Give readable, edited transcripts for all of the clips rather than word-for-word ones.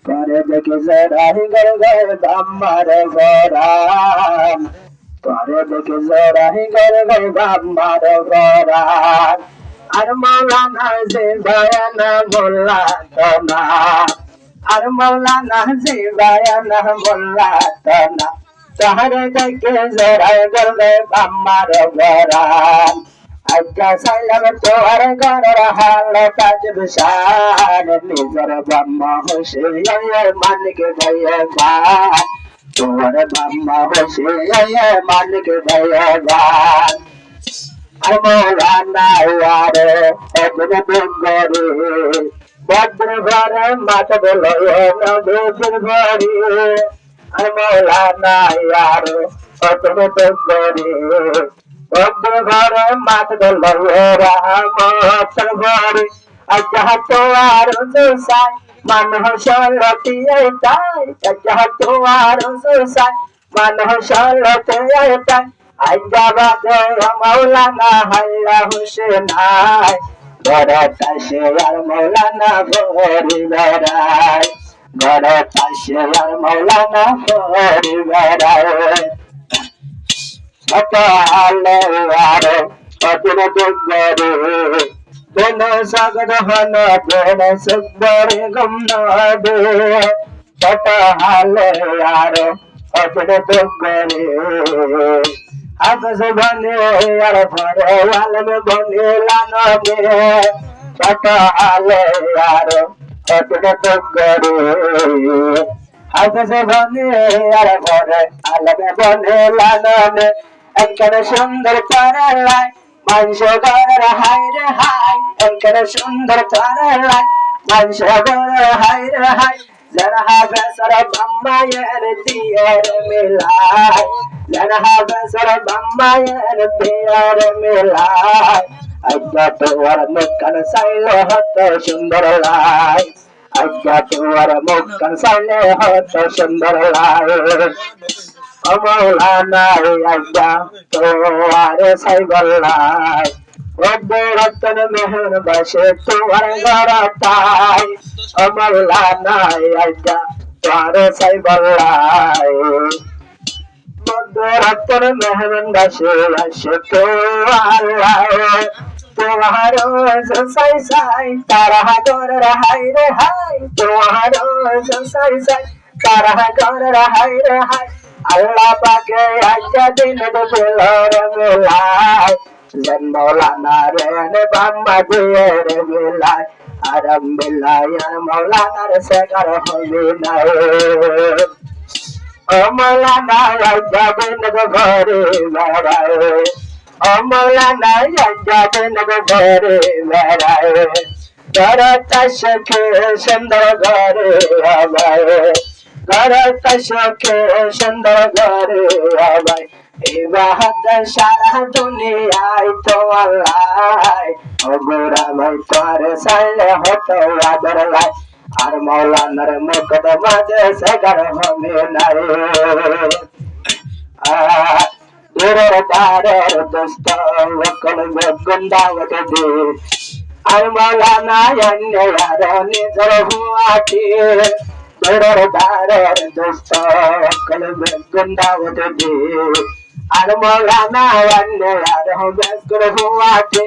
করে দেখে জড়াই গর গর বাম্মার গরাম করে দেখে জড়াই গর গর বাম্মার গরাম আর মৌলানা যে বয়ানা বললা তো না আর মৌলানা যে বয়ানা বললা তো না তাহারে দেখে জড়াই গর গর বাম্মার গরাম আজ্ঞা সাইলাম তোর গর হাল কাজ বিশাল নিজর ব্রহ্মা হোসে মালিক ভয়বান তোর ব্রহ্মা হোসে মালিক ভয়বান আর মৌলানা ওয়ারে অগ্ন দুর্গরে বদ্র ঘরে মাথা বলয় নদীর ঘরে আর মৌলানা ওয়ারে অগ্ন দুর্গরে বদ্র ঘরে মাথা বলয় রামতর ঘরে আজ্ঞা তোয়ার সুসাই মানহশলতি তাই আজ্ঞা তোয়ার সুসাই মানহশলতি তাই আজ্ঞা বাদে মৌলানা হাল্লা হুসেনাই ঘরে তাসে আর মৌলানা ভরি বেড়ায় ঘরে তাসে আর মৌলানা ভরি বেড়ায় সকালে আরে অতির দুগরে বেন সাগর হন বেন সুগরে গমনাদে সকালে আরে অতির দুগরে আকাশ বনে আর ভরে আলম বনে লানবে সকালে আরে অতির দুগরে আকাশ বনে আর ভরে আলম বনে লানবে একখানে সুন্দর তারালাই মানুষ গড়ের হাই রে হাই একখানে সুন্দর তারালাই মানুষ গড়ের হাই রে হাই যারা হবে সর বাম্মায়ের দিয়ের মিলাই যারা হবে সর বাম্মায়ের দিয়ের মিলাই আজ্ঞা তোর মুখখান সাইলে হত সুন্দর লাই আজ্ঞা তোর মুখখান সাইলে হত সুন্দর লাই মৌলানা আজ্ঞা তোয়ার সাইবল্লাই রতন মেহর বসে তোয়ার গরতাই মৌলানা আজ্ঞা তোয়ার সাইবল্লাই রতন মেহর বসে বসে তোয়ার তোহার সাই সাই তারা গর হাই রে হাই তোহার সাই সাই তারা গর হাই রে হাই আল্লাহ পাকে আজ্ঞা দিন দিল রে মিলাই যেন মৌলানা রে বাম্মা দিয়ে রে মিলাই আরাম মিলাই আর মৌলানার সেকার হবি নাই ও মৌলানা আজ্ঞা দিন ঘরে বেড়ায় ও মৌলানা আজ্ঞা দিন ঘরে বেড়ায় তোর তাসকে সুন্দর ঘরে আবায় ঘরে তাসকে সুন্দর ঘরে আবাই ইবাদত সারা দুনিয়ায় তো আল্লাহ ও গোরা ভাই তোর সাইলে হতো আদর লাই আর মৌলানার মুকুট মাঝে সেগার হবে নাই দূরের দারের দোস্ত লোকল গুন্ডাওয়াত দে আর মৌলানা আর নিজর হুয়াটি দূরের দারের দোস্ত লোকল গুন্ডাওয়াত দে আর মৌলানা আর বেকুর হুয়াটি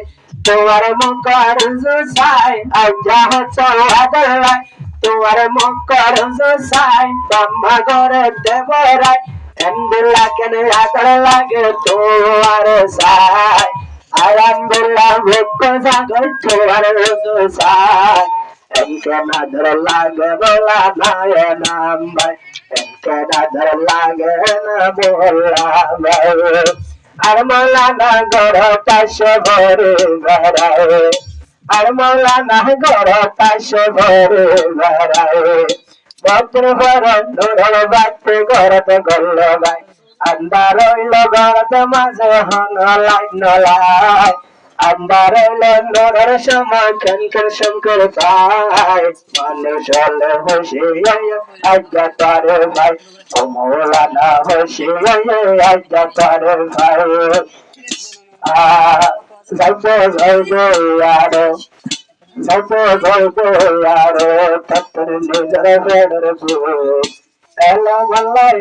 তোমার মুখর জুসাই আজ্ঞা হচ্ছে আদলাই তোমার মুখর জুসাই বাম্মা ঘরে দেবরাই এমদুল্লাহ কেন আদর লাগে তোমার সাই আলহামদুলিল্লাহ ভক্ত সাগর তোমার জুসাই এমকে আদর লাগে বলা নাই নাম ভাই এমকে আদর লাগে না বলা ভাই আর মৌলানা গড় পাশে ভরে বেড়ায় আর মৌলানা গড় পাশে ভরে বেড়ায় ভদ্র ঘর নুরল বাড়তে ঘরতে গল্ল ভাই আন্দার হইল ঘরতে মাঝে হন লাইন লাই আন্দার হইল নুরের সময় খেনকের শঙ্কর পায় মানুষ হলে হসে আজ্ঞা তারে ভাই ও মৌলানা হসে আজ্ঞা তারে ভাই যাইতে যাইবে আরো যত বলবো আরো তত নিজের বেড়ের বুক এলো মাল্লাই